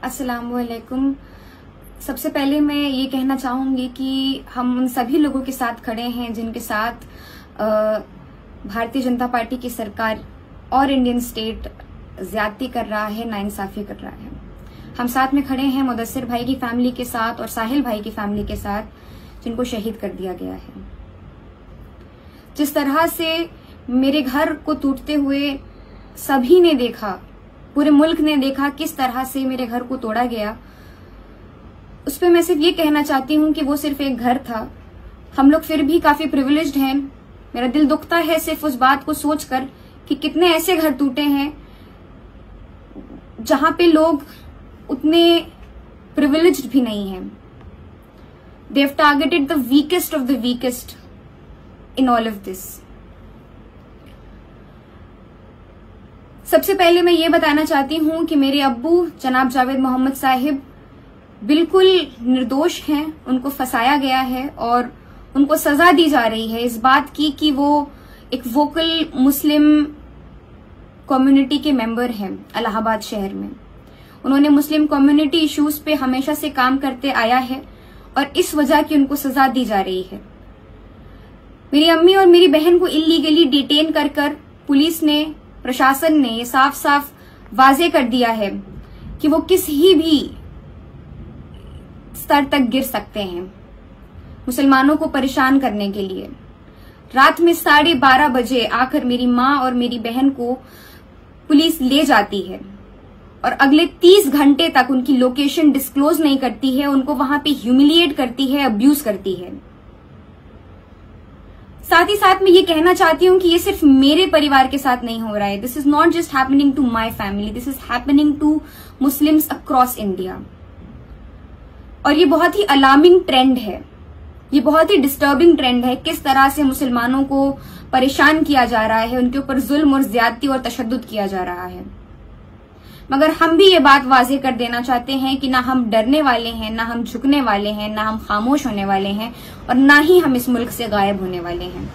अस्सलामुअलैकुम। सबसे पहले मैं ये कहना चाहूंगी कि हम उन सभी लोगों के साथ खड़े हैं जिनके साथ भारतीय जनता पार्टी की सरकार और इंडियन स्टेट ज्यादती कर रहा है, नाइंसाफी कर रहा है। हम साथ में खड़े हैं मुदस्सिर भाई की फैमिली के साथ और साहिल भाई की फैमिली के साथ, जिनको शहीद कर दिया गया है। जिस तरह से मेरे घर को टूटते हुए सभी ने देखा, पूरे मुल्क ने देखा किस तरह से मेरे घर को तोड़ा गया, उस पर मैं सिर्फ ये कहना चाहती हूँ कि वो सिर्फ एक घर था। हम लोग फिर भी काफी प्रिविलेज्ड हैं। मेरा दिल दुखता है सिर्फ उस बात को सोचकर कि कितने ऐसे घर टूटे हैं जहां पे लोग उतने प्रिविलेज्ड भी नहीं हैं। They have targeted the weakest of the weakest in all of this. सबसे पहले मैं ये बताना चाहती हूं कि मेरे अब्बू जनाब जावेद मोहम्मद साहिब बिल्कुल निर्दोष हैं। उनको फंसाया गया है और उनको सजा दी जा रही है इस बात की कि वो एक वोकल मुस्लिम कम्युनिटी के मेंबर हैं इलाहाबाद शहर में। उन्होंने मुस्लिम कम्युनिटी इश्यूज पे हमेशा से काम करते आया है और इस वजह की उनको सजा दी जा रही है। मेरी अम्मी और मेरी बहन को इल्लीगली डिटेन कर पुलिस ने, प्रशासन ने ये साफ साफ वाजे कर दिया है कि वो किसी भी स्तर तक गिर सकते हैं मुसलमानों को परेशान करने के लिए। रात में 12:30 बजे आकर मेरी माँ और मेरी बहन को पुलिस ले जाती है और अगले 30 घंटे तक उनकी लोकेशन डिस्क्लोज नहीं करती है, उनको वहां पे ह्यूमिलिएट करती है, अब्यूज करती है। साथ ही साथ मैं ये कहना चाहती हूँ कि ये सिर्फ मेरे परिवार के साथ नहीं हो रहा है। This is not just happening to my family, this is happening to Muslims across India. और ये बहुत ही अलार्मिंग ट्रेंड है, ये बहुत ही डिस्टर्बिंग ट्रेंड है। किस तरह से मुसलमानों को परेशान किया जा रहा है, उनके ऊपर जुल्म और ज्यादती और तशद्दुद किया जा रहा है। मगर हम भी ये बात वाज़ेह कर देना चाहते हैं कि ना हम डरने वाले हैं, ना हम झुकने वाले हैं, ना हम खामोश होने वाले हैं और ना ही हम इस मुल्क से गायब होने वाले हैं।